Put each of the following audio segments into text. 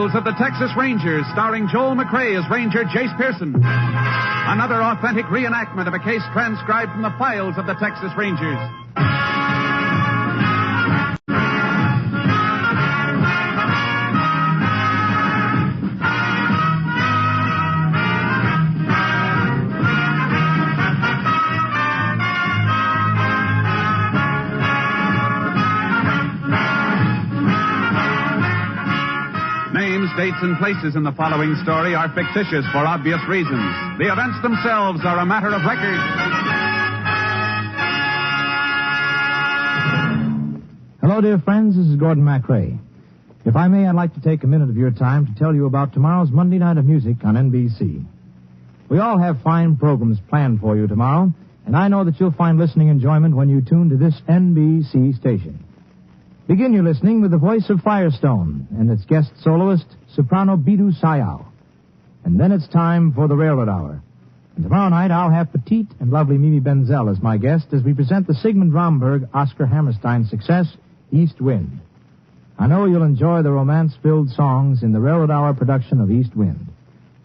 Files of the Texas Rangers, starring Joel McRae as Ranger Jace Pearson. Another authentic reenactment of a case transcribed from the files of the Texas Rangers. Names, dates, and places in the following story are fictitious for obvious reasons. The events themselves are a matter of record. Hello, dear friends. This is Gordon MacRae. If I may, I'd like to take a minute of your time to tell you about tomorrow's Monday Night of Music on NBC. We all have fine programs planned for you tomorrow, and I know that you'll find listening enjoyment when you tune to this NBC station. Begin your listening with the voice of Firestone and its guest soloist, soprano Bidu Sayao. And then it's time for the Railroad Hour. And tomorrow night I'll have petite and lovely Mimi Benzel as my guest as we present the Sigmund Romberg Oscar Hammerstein success, East Wind. I know you'll enjoy the romance-filled songs in the Railroad Hour production of East Wind.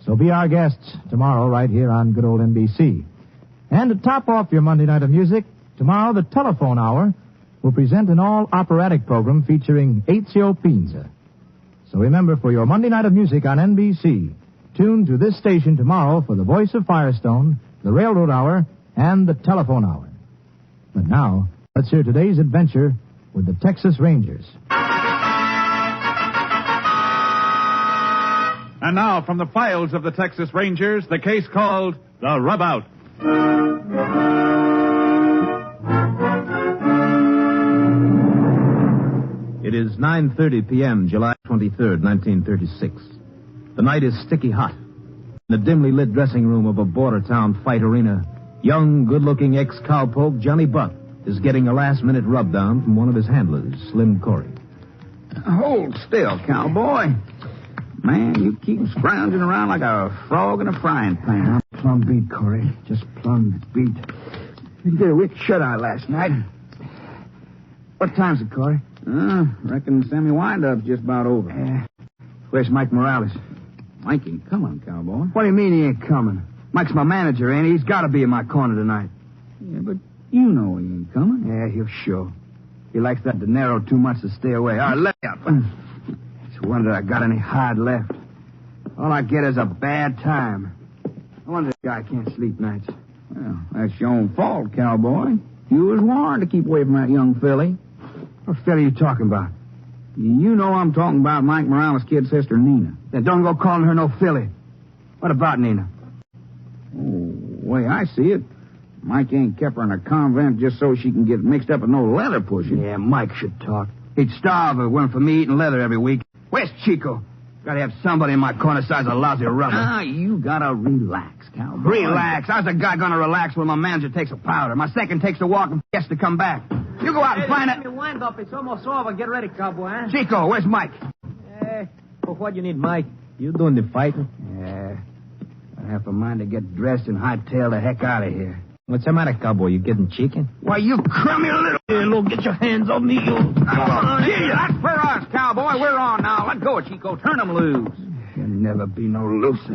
So be our guests tomorrow right here on good old NBC. And to top off your Monday Night of Music, tomorrow the Telephone Hour will present an all-operatic program featuring Ezio Pinza. So remember, for your Monday Night of Music on NBC, tune to this station tomorrow for the voice of Firestone, the Railroad Hour, and the Telephone Hour. But now, let's hear today's adventure with the Texas Rangers. And now, from the files of the Texas Rangers, the case called The Rub Out. It is 9:30 p.m., July 23rd, 1936. The night is sticky hot. In the dimly lit dressing room of a border town fight arena, young, good-looking ex-cowpoke Johnny Buck is getting a last-minute rub-down from one of his handlers, Slim Corey. Hold still, cowboy. Man, you keep scrounging around like a frog in a frying pan. Plumb beat, Corey. Just plumb beat. You did a weak shut-eye last night. What time's it, Corey? Reckon semi-wind-up's just about over. Where's Mike Morales? Mike ain't coming, cowboy. What do you mean he ain't coming? Mike's my manager, ain't he? He's got to be in my corner tonight. Yeah, but you know he ain't coming. Yeah, he'll show. He likes that dinero too much to stay away. All right, let me up. It's a wonder I got any hide left. All I get is a bad time. No wonder the guy can't sleep nights. Well, that's your own fault, cowboy. You was warned to keep away from that young filly. What fella are you talking about? You know I'm talking about Mike Morales' kid sister, Nina. Then don't go calling her no filly. What about Nina? Oh, way I see it, Mike ain't kept her in a convent just so she can get mixed up with no leather pushing. Yeah, Mike should talk. He'd starve if it weren't for me eating leather every week. Where's Chico? Gotta have somebody in my corner size a lousy rubber. You gotta relax, cowboy. Relax? How's a guy gonna relax when my manager takes a powder? My second takes a walk and gets to come back. You go out and find it. Wind up. It's almost over. Get ready, cowboy, huh? Chico, where's Mike? For what you need, Mike? You doing the fighting? Yeah. I have a mind to get dressed and hightail the heck out of here. What's the matter, cowboy? You getting chicken? Why, you crummy little... Hey, look, get your hands on me, you... That's for us, cowboy. We're on now. Let go, Chico. Turn them loose. You'll never be no looser.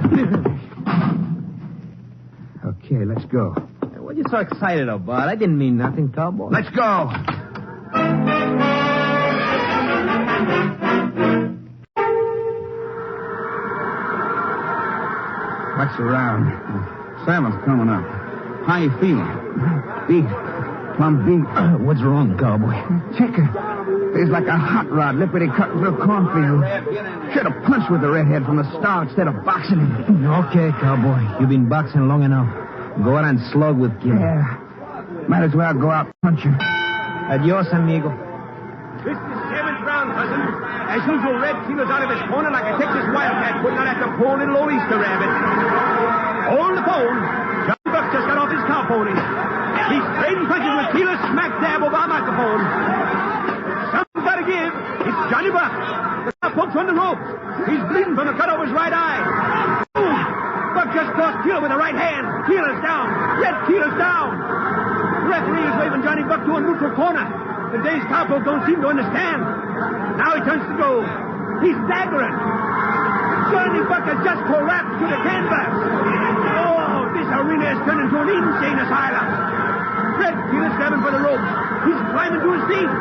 Okay, let's go. What are you so excited about? I didn't mean nothing, cowboy. Let's go. What's around? Salmon's coming up. How you feeling? Beat. Plumb beat. What's wrong, cowboy? Chicken. Feels like a hot rod lippity cut through a cornfield. Should have punched with the redhead from the start instead of boxing him. Okay, cowboy. You've been boxing long enough. Go out and slug with Kim. Yeah. Might as well go out and punch him. Adios, amigo. This is 7th round, cousin. As usual, Red Keeler's out of his corner like a Texas wildcat putting out at the poor little old Easter rabbit. Hold the phone. John Buck just got off his cow pony. He's trading punches with Keeler smack dab over our microphone. Something's got to give. It's Johnny Buck. The cowpoke's on the ropes. He's bleeding from a cut over his right eye. Ooh. Buck just crossed Keeler with the right hand. Keeler's down. Red Keeler's down. The referee is waving Johnny Buck to a neutral corner. The dazed cowpoke don't seem to understand. Now he turns to go. He's staggering. Johnny Buck has just collapsed to the canvas. Oh, this arena has turned into an insane asylum. Red Keeler's grabbing for the ropes. He's climbing to his feet.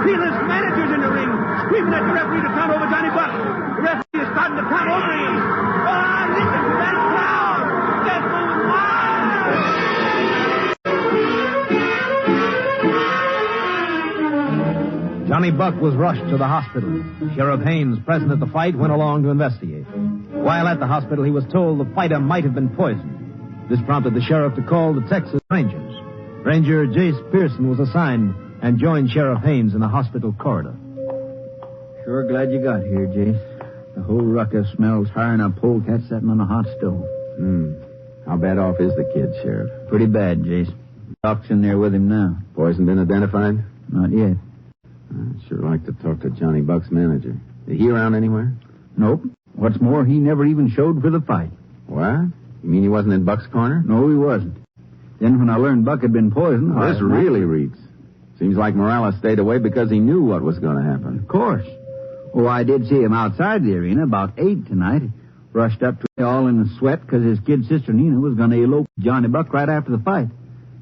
Keeler's manager's in the ring, screaming at the referee to count over Johnny Buck. The referee is starting to count over him. Oh, listen to that crowd. They're going wild. Johnny Buck was rushed to the hospital. Sheriff Haynes, present at the fight, went along to investigate. While at the hospital, he was told the fighter might have been poisoned. This prompted the sheriff to call the Texas Rangers. Ranger Jace Pearson was assigned and joined Sheriff Haynes in the hospital corridor. Sure glad you got here, Jace. The whole ruckus smells higher than a polecat sitting on a hot stove. How bad off is the kid, Sheriff? Pretty bad, Jace. Doc's in there with him now. Poison been identified? Not yet. I'd sure like to talk to Johnny Buck's manager. Is he around anywhere? Nope. What's more, he never even showed for the fight. What? You mean he wasn't in Buck's corner? No, he wasn't. Then when I learned Buck had been poisoned... This really reeks. Seems like Morales stayed away because he knew what was going to happen. Of course. Oh, I did see him outside the arena about 8 tonight. He rushed up to me all in a sweat because his kid sister Nina was going to elope with Johnny Buck right after the fight.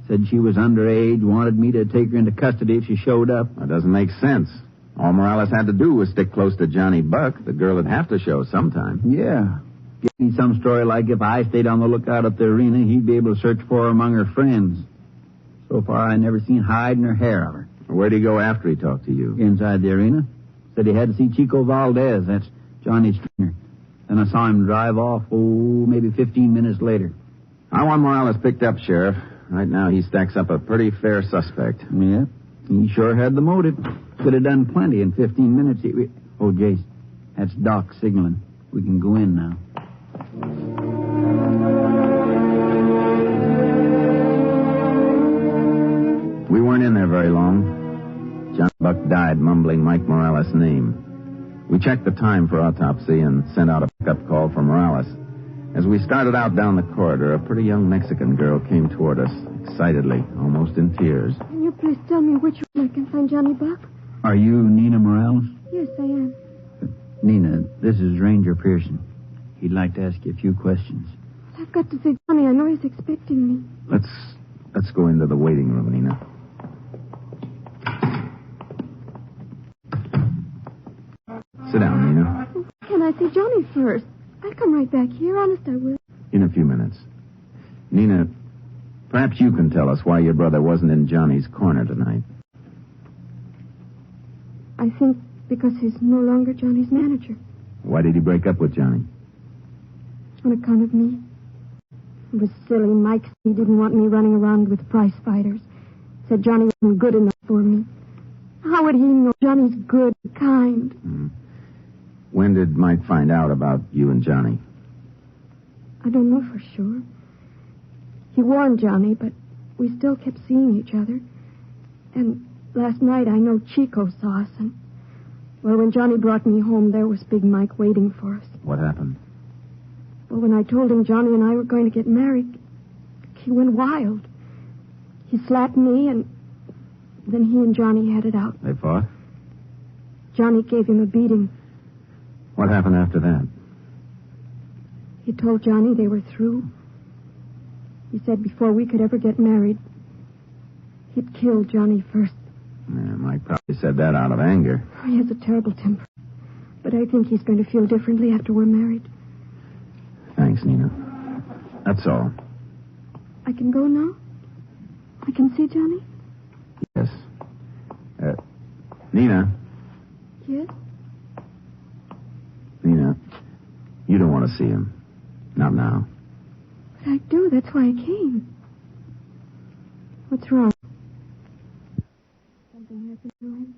Said she was underage, wanted me to take her into custody if she showed up. That doesn't make sense. All Morales had to do was stick close to Johnny Buck. The girl would have to show sometime. Yeah. Give me some story like if I stayed on the lookout at the arena, he'd be able to search for her among her friends. So far, I never seen hide nor hair of her. Where'd he go after he talked to you? Inside the arena. Said he had to see Chico Valdez. That's Johnny's trainer. Then I saw him drive off, maybe 15 minutes later. I want Morales picked up, Sheriff. Right now, he stacks up a pretty fair suspect. Yeah, he sure had the motive. Could have done plenty in 15 minutes. Oh, Jace, that's Doc signaling. We can go in now. We weren't in there very long. John Buck died mumbling Mike Morales' name. We checked the time for autopsy and sent out a pickup call for Morales. As we started out down the corridor, a pretty young Mexican girl came toward us, excitedly, almost in tears. Can you please tell me which one I can find Johnny Buck? Are you Nina Morales? Yes, I am. Nina, this is Ranger Pearson. He'd like to ask you a few questions. I've got to see Johnny. I know he's expecting me. Let's go into the waiting room, Nina. Sit down, Nina. Can I see Johnny first? I'll come right back here. Honest, I will. In a few minutes. Nina, perhaps you can tell us why your brother wasn't in Johnny's corner tonight. I think because he's no longer Johnny's manager. Why did he break up with Johnny? On account of me. It was silly. Mike, he didn't want me running around with prize fighters. Said Johnny wasn't good enough for me. How would he know Johnny's good, kind? When did Mike find out about you and Johnny? I don't know for sure. He warned Johnny, but we still kept seeing each other. And last night I know Chico saw us. And, well, when Johnny brought me home, there was Big Mike waiting for us. What happened? Well, when I told him Johnny and I were going to get married, he went wild. He slapped me, and then he and Johnny had it out. They fought? Johnny gave him a beating. What happened after that? He told Johnny they were through. He said before we could ever get married, he'd kill Johnny first. Yeah, Mike probably said that out of anger. He has a terrible temper. But I think he's going to feel differently after we're married. Thanks, Nina. That's all. I can go now? I can see Johnny? Yes. Nina. Yes? Nina, you don't want to see him. Not now. But I do. That's why I came. What's wrong? Something happened to him?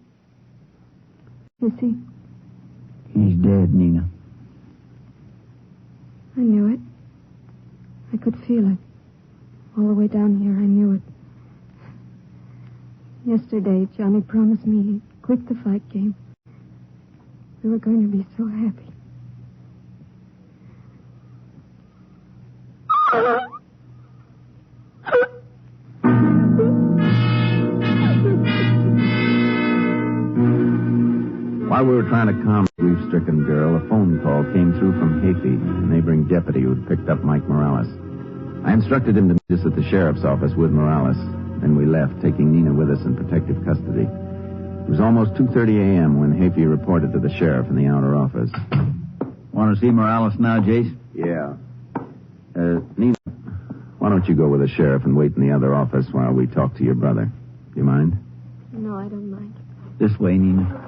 Is he? He's dead, Nina. I knew it. I could feel it. All the way down here, I knew it. Yesterday, Johnny promised me he'd quit the fight game. We were going to be so happy. While we were trying to calm the grief-stricken girl, a phone call came through from Hafey, a neighboring deputy who'd picked up Mike Morales. I instructed him to meet us at the sheriff's office with Morales. Then we left, taking Nina with us in protective custody. It was almost 2:30 a.m. when Hafey reported to the sheriff in the outer office. Want to see Morales now, Jace? Yeah. Nina, why don't you go with the sheriff and wait in the other office while we talk to your brother? Do you mind? No, I don't mind. This way, Nina.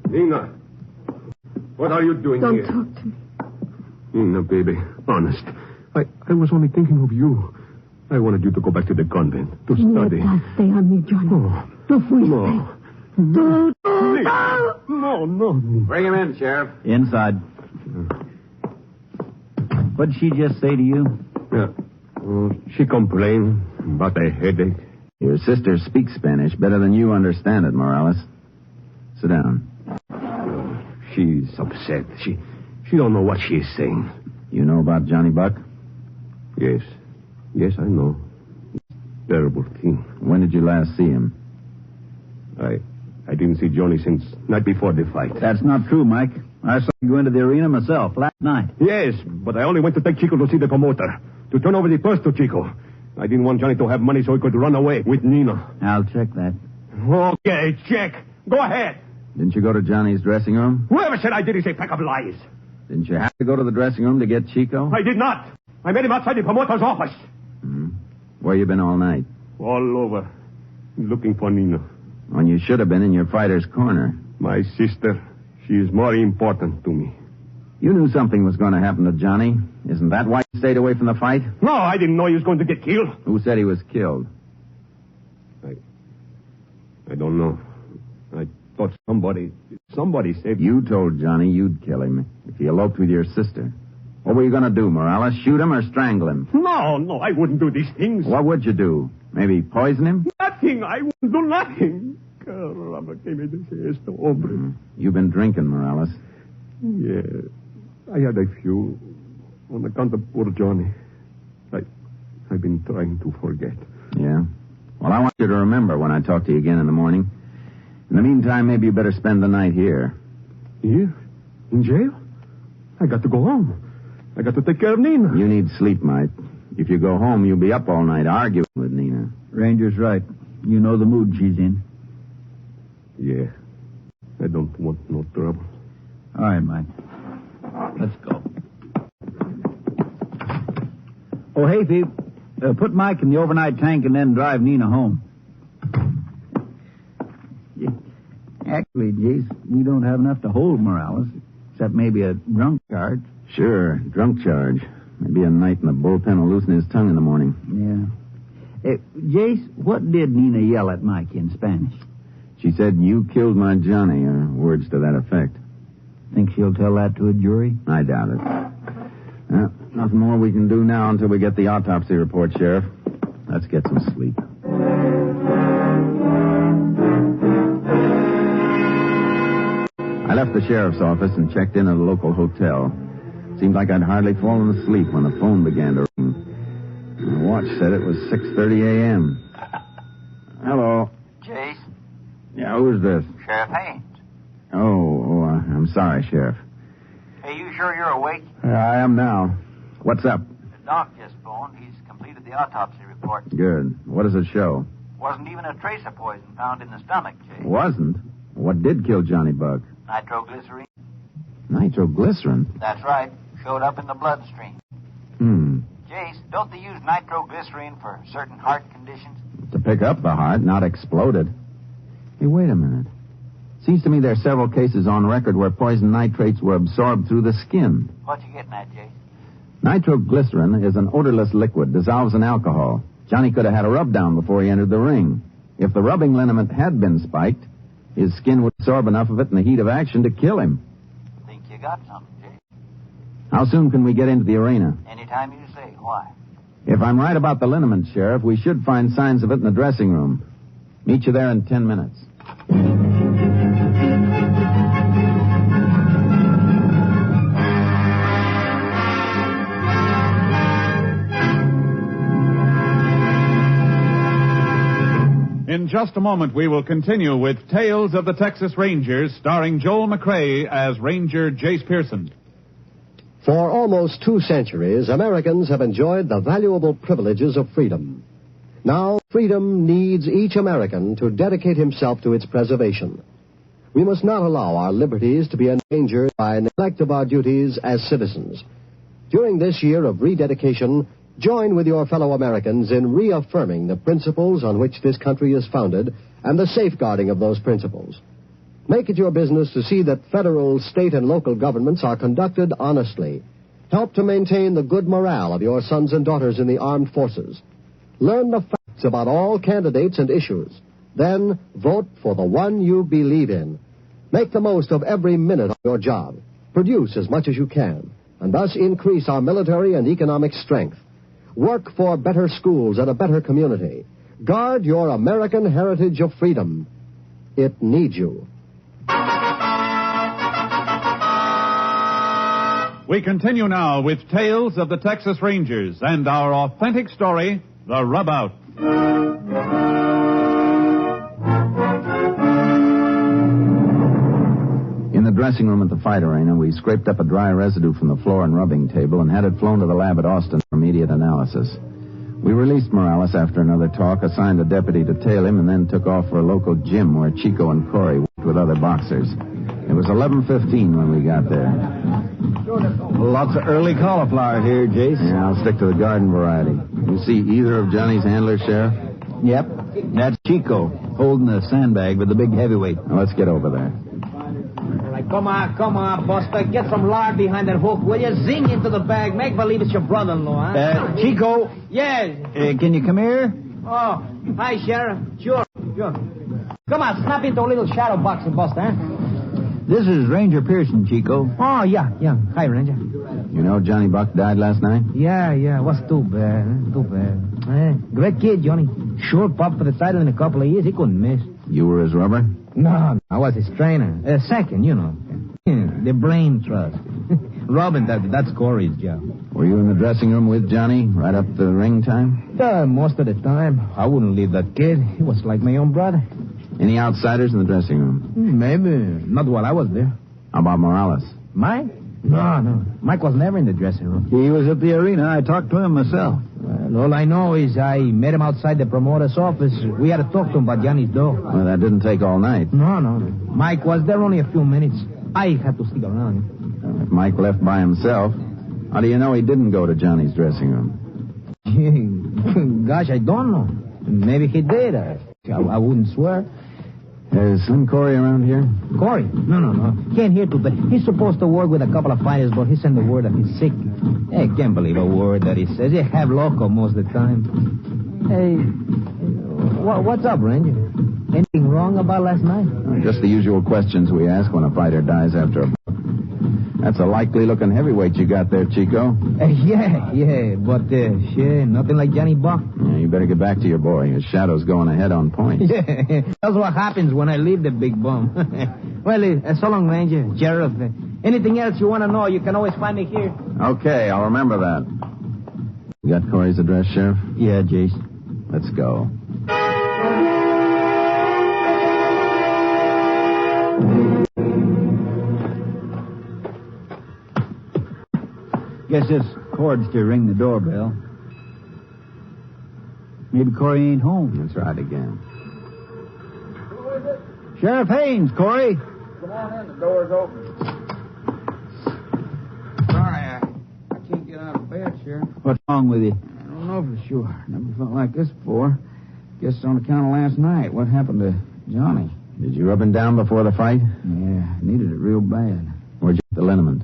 Nina, what are you doing Don't here? talk to me. Nina, baby, honest. I was only thinking of you. I wanted you to go back to the convent, to study. Let that stay on me, Johnny. Oh, No fuiste. no. No. Bring him in, Sheriff. Inside. What did she just say to you? Yeah. She complained about a headache. Your sister speaks Spanish better than you understand it, Morales. Sit down. She's upset. She don't know what she's saying. You know about Johnny Buck? Yes, I know. Terrible thing. When did you last see him? I didn't see Johnny since night before the fight. That's not true, Mike. I saw you go into the arena myself last night. Yes, but I only went to take Chico to see the promoter, to turn over the purse to Chico. I didn't want Johnny to have money so he could run away with Nina. I'll check that. Okay, check. Go ahead. Didn't you go to Johnny's dressing room? Whoever said I did is a pack of lies. Didn't you have to go to the dressing room to get Chico? I did not. I met him outside the promoter's office. Where you been all night? All over. Looking for Nina. When you should have been in your fighter's corner. My sister. She is more important to me. You knew something was going to happen to Johnny. Isn't that why you stayed away from the fight? No, I didn't know he was going to get killed. Who said he was killed? I don't know. I thought somebody said... You told Johnny you'd kill him if he eloped with your sister. What were you going to do, Morales? Shoot him or strangle him? No, I wouldn't do these things. What would you do? Maybe poison him? Nothing. I wouldn't do nothing. Caramba, que me desees esto, hombre. You've been drinking, Morales. Yeah. I had a few on account of poor Johnny. I've been trying to forget. Yeah? Well, I want you to remember when I talk to you again in the morning. In the meantime, maybe you better spend the night here. Here? In jail? I got to go home. I got to take care of Nina. You need sleep, Mike. If you go home, you'll be up all night arguing with Nina. Ranger's right. You know the mood she's in. Yeah. I don't want no trouble. All right, Mike. Let's go. Oh, hey, Pete. Put Mike in the overnight tank and then drive Nina home. Actually, Jace, we don't have enough to hold Morales, except maybe a drunk charge. Sure, drunk charge. Maybe a night in the bullpen will loosen his tongue in the morning. Yeah. Jace, what did Nina yell at Mike in Spanish? She said, "You killed my Johnny," or words to that effect. Think she'll tell that to a jury? I doubt it. Well, nothing more we can do now until we get the autopsy report, Sheriff. Let's get some sleep. I left the sheriff's office and checked in at a local hotel. Seemed like I'd hardly fallen asleep when the phone began to ring. My watch said it was 6:30 a.m. Hello. Jace? Yeah, who's this? Sheriff Haynes. I'm sorry, Sheriff. Hey, you sure you're awake? I am now. What's up? The doc just phoned. He's completed the autopsy report. Good. What does it show? Wasn't even a trace of poison found in the stomach, Jace. Wasn't? What did kill Johnny Buck? Nitroglycerine. Nitroglycerin? That's right. Showed up in the bloodstream. Jace, don't they use nitroglycerine for certain heart conditions? To pick up the heart, not explode it. Hey, wait a minute. Seems to me there are several cases on record where poison nitrates were absorbed through the skin. What you getting at, Jace? Nitroglycerin is an odorless liquid, dissolves in alcohol. Johnny could have had a rub down before he entered the ring. If the rubbing liniment had been spiked, his skin would absorb enough of it in the heat of action to kill him. Think you got something, Jace? How soon can we get into the arena? Anytime you say. Why? If I'm right about the liniment, Sheriff, we should find signs of it in the dressing room. Meet you there in 10 minutes. In just a moment, we will continue with Tales of the Texas Rangers, starring Joel McCrea as Ranger Jace Pearson. For almost 2 centuries, Americans have enjoyed the valuable privileges of freedom. Now, freedom needs each American to dedicate himself to its preservation. We must not allow our liberties to be endangered by neglect of our duties as citizens. During this year of rededication, join with your fellow Americans in reaffirming the principles on which this country is founded and the safeguarding of those principles. Make it your business to see that federal, state, and local governments are conducted honestly. Help to maintain the good morale of your sons and daughters in the armed forces. Learn the facts about all candidates and issues. Then vote for the one you believe in. Make the most of every minute of your job. Produce as much as you can, and thus increase our military and economic strength. Work for better schools and a better community. Guard your American heritage of freedom. It needs you. We continue now with Tales of the Texas Rangers and our authentic story, The Rubout. In the dressing room at the fight arena, we scraped up a dry residue from the floor and rubbing table and had it flown to the lab at Austin for immediate analysis. We released Morales after another talk, assigned a deputy to tail him, and then took off for a local gym where Chico and Corey worked with other boxers. It was 11:15 when we got there. Lots of early cauliflower here, Jace. Yeah, I'll stick to the garden variety. You see either of Johnny's handlers, Sheriff? Yep. That's Chico, holding the sandbag with the big heavyweight. Now, let's get over there. Come on, Buster. Get some lard behind that hook, will you? Zing into the bag. Make believe it's your brother-in-law, huh? Chico. Yes. Can you come here? Oh, hi, Sheriff. Sure. Come on, snap into a little shadow boxing, Buster, huh? This is Ranger Pearson, Chico. Oh, yeah. Hi, Ranger. You know Johnny Buck died last night? Yeah. Was too bad. Great kid, Johnny. Sure popped for the title in a couple of years. He couldn't miss. You were his rubber? No, I was his trainer. Second, you know. The brain trust. Robin, that's Corey's job. Were you in the dressing room with Johnny right up to ring time? Most of the time. I wouldn't leave that kid. He was like my own brother. Any outsiders in the dressing room? Maybe. Not while I was there. How about Morales? Mike? No. Mike was never in the dressing room. He was at the arena. I talked to him myself. Well, all I know is I met him outside the promoter's office. We had to talk to him about Johnny's dough. Well, that didn't take all night. No. Mike was there only a few minutes. I had to stick around. If Mike left by himself, how do you know he didn't go to Johnny's dressing room? Gosh, I don't know. Maybe he did. I wouldn't swear. Is Slim Corey around here? Corey? No. Can't hear to, but he's supposed to work with a couple of fighters, but he sent the word that he's sick. Hey, can't believe a word that he says. He have loco most of the time. Hey, what's up, Ranger? Anything wrong about last night? Just the usual questions we ask when a fighter dies after a bout. That's a likely-looking heavyweight you got there, Chico. Yeah, but nothing like Johnny Buck. Yeah, you better get back to your boy. His shadow's going ahead on point. Yeah, that's what happens when I leave the big bum. Well, so long, Ranger, Sheriff. Anything else you want to know, you can always find me here. Okay, I'll remember that. You got Corey's address, Sheriff? Yeah, Jace. Let's go. Guess this cord's to ring the doorbell. Maybe Corey ain't home. That's right again. Sheriff Haynes, Corey. Come on in. The door's open. Sorry, I can't get out of bed, Sheriff. What's wrong with you? I don't know for sure. Never felt like this before. Guess on account of last night. What happened to Johnny? Did you rub him down before the fight? Yeah, needed it real bad. Where'd you get the liniment?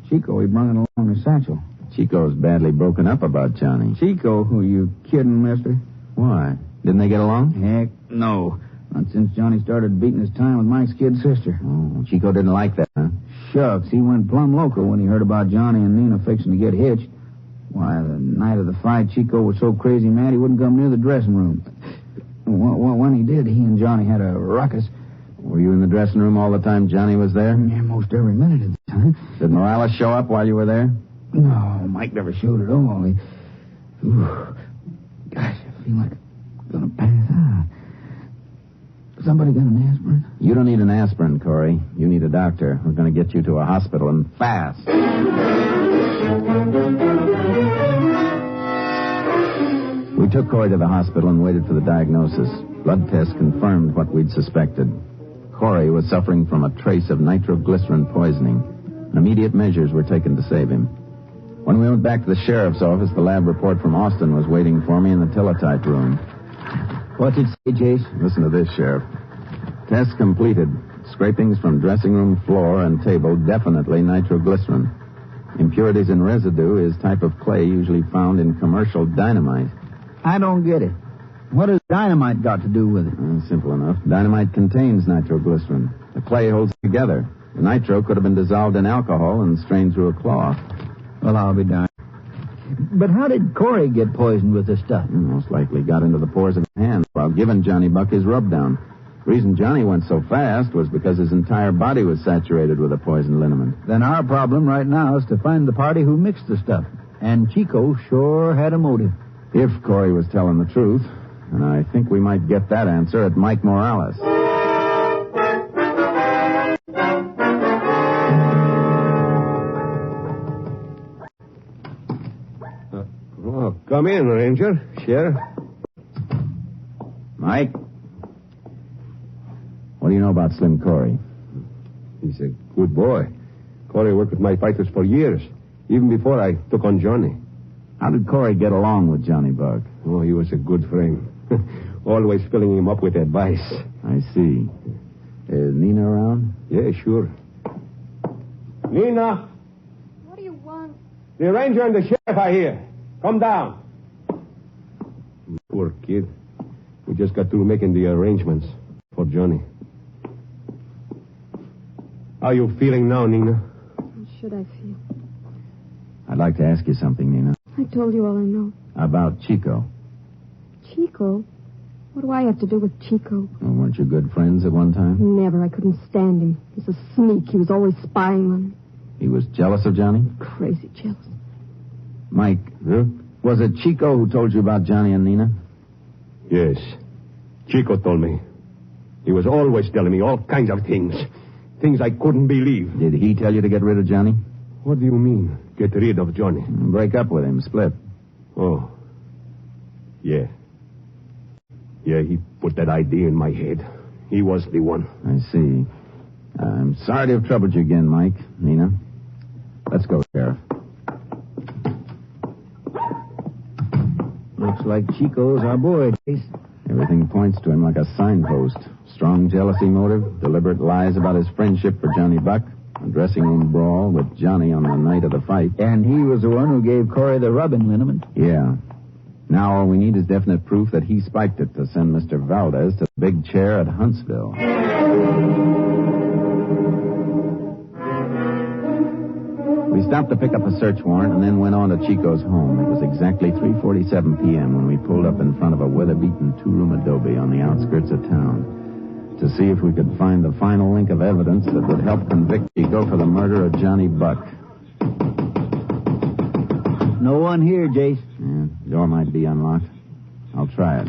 Chico, he brung it along in his satchel. Chico's badly broken up about Johnny. Chico? Who, you kidding, mister? Why? Didn't they get along? Heck, no. Not since Johnny started beating his time with Mike's kid sister. Oh, Chico didn't like that, huh? Shucks, he went plumb loco when he heard about Johnny and Nina fixing to get hitched. Why, the night of the fight, Chico was so crazy mad he wouldn't come near the dressing room. Well, when he did, he and Johnny had a ruckus. Were you in the dressing room all the time Johnny was there? Yeah, most every minute of the time. Did Morales show up while you were there? No, Mike never showed at all. Gosh, I feel like I'm going to pass out. Somebody got an aspirin? You don't need an aspirin, Corey. You need a doctor. We're going to get you to a hospital, and fast. We took Corey to the hospital and waited for the diagnosis. Blood tests confirmed what we'd suspected. Corey was suffering from a trace of nitroglycerin poisoning. Immediate measures were taken to save him. When we went back to the sheriff's office, the lab report from Austin was waiting for me in the teletype room. What did it say, Jace? Listen to this, Sheriff. Test completed. Scrapings from dressing room floor and table, definitely nitroglycerin. Impurities in residue is type of clay usually found in commercial dynamite. I don't get it. What has dynamite got to do with it? Simple enough. Dynamite contains nitroglycerin. The clay holds it together. The nitro could have been dissolved in alcohol and strained through a cloth. Well, I'll be darned. But how did Corey get poisoned with this stuff? Most likely got into the pores of his hands while giving Johnny Buck his rub-down. The reason Johnny went so fast was because his entire body was saturated with a poison liniment. Then our problem right now is to find the party who mixed the stuff. And Chico sure had a motive. If Corey was telling the truth. And I think we might get that answer at Mike Morales. Come in, Ranger. Sheriff. Mike? What do you know about Slim Corey? He's a good boy. Corey worked with my fighters for years, even before I took on Johnny. How did Corey get along with Johnny Buck? Oh, he was a good friend. Always filling him up with advice. I see. Is Nina around? Yeah, sure. Nina! What do you want? The ranger and the sheriff are here. Come down. Poor kid. We just got through making the arrangements for Johnny. How are you feeling now, Nina? How should I feel? I'd like to ask you something, Nina. I told you all I know. About Chico. Chico? What do I have to do with Chico? Well, weren't you good friends at one time? Never. I couldn't stand him. He was a sneak. He was always spying on me. He was jealous of Johnny? Crazy jealous. Mike, was it Chico who told you about Johnny and Nina? Yes. Chico told me. He was always telling me all kinds of things. Things I couldn't believe. Did he tell you to get rid of Johnny? What do you mean, get rid of Johnny? Break up with him, split. Oh. Yeah. Yeah, he put that idea in my head. He was the one. I see. I'm sorry to have troubled you again, Mike. Nina. Let's go, Sheriff. Looks like Chico's our boy, Jace. Everything points to him like a signpost. Strong jealousy motive, deliberate lies about his friendship for Johnny Buck, a dressing room brawl with Johnny on the night of the fight. And he was the one who gave Corey the rubbing liniment. Yeah. Now all we need is definite proof that he spiked it to send Mr. Valdez to the big chair at Huntsville. We stopped to pick up a search warrant and then went on to Chico's home. It was exactly 3:47 p.m. when we pulled up in front of a weather-beaten two-room adobe on the outskirts of town to see if we could find the final link of evidence that would help convict Chico for the murder of Johnny Buck. No one here, Jace. Yeah, the door might be unlocked. I'll try it.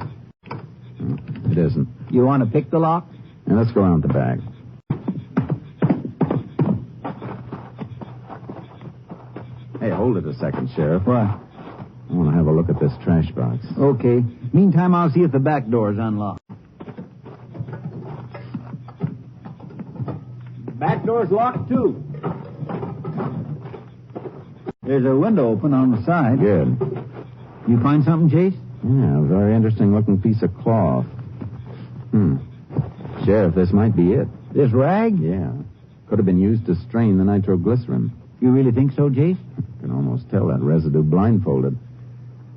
It isn't. You want to pick the lock? Yeah, let's go around the back. Hey, hold it a second, Sheriff. What? I want to have a look at this trash box. Okay. Meantime, I'll see if the back door's unlocked. Back door's locked, too. There's a window open on the side. Good. You find something, Chase? Yeah, a very interesting-looking piece of cloth. Sheriff, this might be it. This rag? Yeah. Could have been used to strain the nitroglycerin. You really think so, Jace? I can almost tell that residue blindfolded.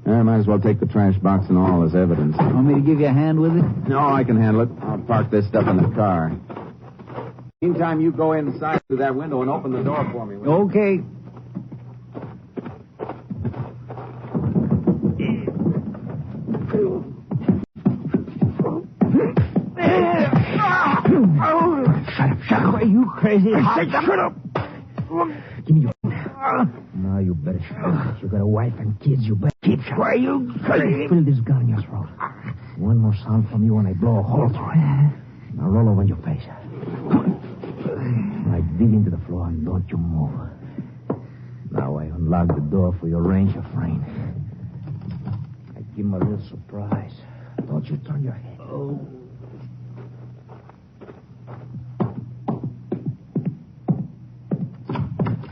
I might as well take the trash box and all as evidence. Want me to give you a hand with it? No, I can handle it. I'll park this stuff in the car. Meantime, you go inside through that window and open the door for me. Okay. Shut up. Are you crazy? I said shut up. Give me your No, you better shut up. You got a wife and kids. You better keep shut up. Why are you crazy? Fill this gun in your throat. One more sound from you and I blow a hole through it. Now roll over on your face. Right, dig into the floor and don't you move. Now I unlock the door for your Ranger friend. I give him a little surprise. Don't you turn your head. Oh.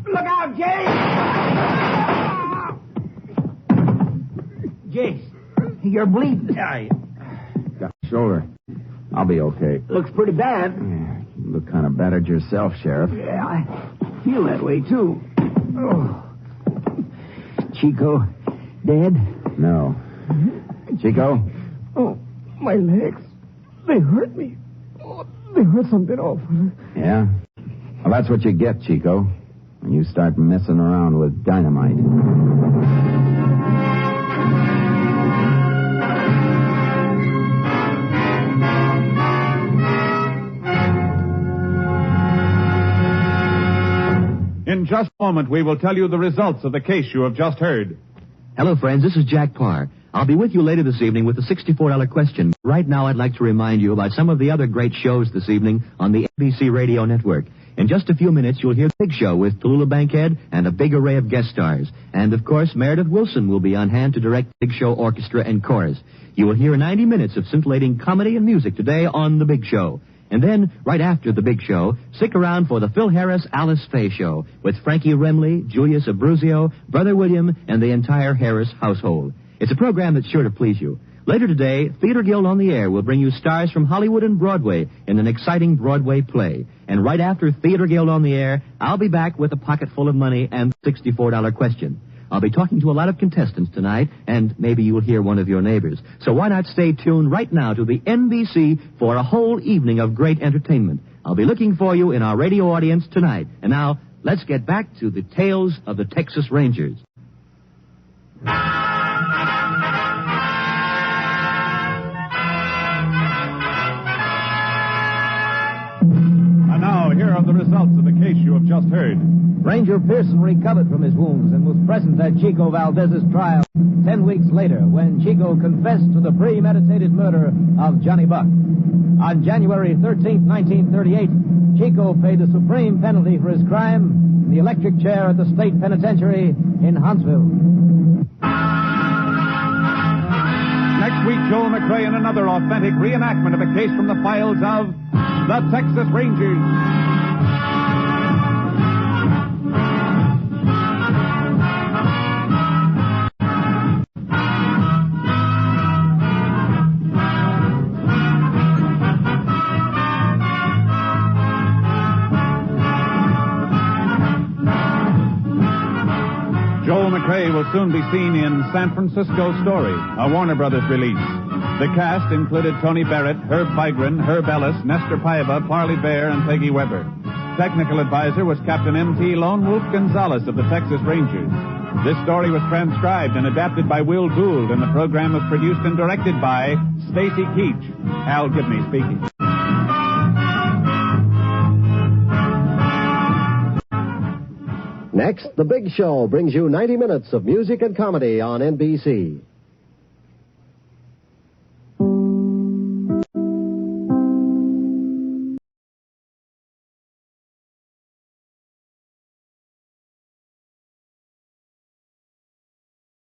Look out, Jace! Jace, you're bleeding. Yeah, got my shoulder. I'll be okay. Looks pretty bad. Yeah, you look kind of battered yourself, Sheriff. Yeah, I feel that way, too. Oh. Chico, dead? No. Chico? Oh, my legs. They hurt me. Oh, they hurt something awful. Yeah? Well, that's what you get, Chico. When you start messing around with dynamite. In just a moment, we will tell you the results of the case you have just heard. Hello, friends. This is Jack Parr. I'll be with you later this evening with the $64 question. Right now, I'd like to remind you about some of the other great shows this evening on the NBC Radio Network. In just a few minutes, you'll hear The Big Show with Tallulah Bankhead and a big array of guest stars. And, of course, Meredith Wilson will be on hand to direct The Big Show Orchestra and Chorus. You will hear 90 minutes of scintillating comedy and music today on The Big Show. And then, right after The Big Show, stick around for the Phil Harris Alice Faye Show with Frankie Remley, Julius Abruzio, Brother William, and the entire Harris household. It's a program that's sure to please you. Later today, Theater Guild on the Air will bring you stars from Hollywood and Broadway in an exciting Broadway play. And right after Theater Guild on the Air, I'll be back with a pocket full of money and the $64 question. I'll be talking to a lot of contestants tonight, and maybe you'll hear one of your neighbors. So why not stay tuned right now to the NBC for a whole evening of great entertainment. I'll be looking for you in our radio audience tonight. And now, let's get back to the tales of the Texas Rangers. And now, here are the results of the case you have just heard. Ranger Pearson recovered from his wounds and was present at Chico Valdez's trial 10 weeks later when Chico confessed to the premeditated murder of Johnny Buck. On January 13, 1938, Chico paid the supreme penalty for his crime in the electric chair at the state penitentiary in Huntsville. Next week, Joel McRae in another authentic reenactment of a case from the files of the Texas Rangers. Joel McRae will soon be seen in San Francisco Story, a Warner Brothers release. The cast included Tony Barrett, Herb Vigran, Herb Ellis, Nestor Paiva, Parley Bear, and Peggy Weber. Technical advisor was Captain M.T. Lone Wolf Gonzalez of the Texas Rangers. This story was transcribed and adapted by Will Gould, and the program was produced and directed by Stacy Keach. Al Gibney speaking. Next, The Big Show brings you 90 minutes of music and comedy on NBC.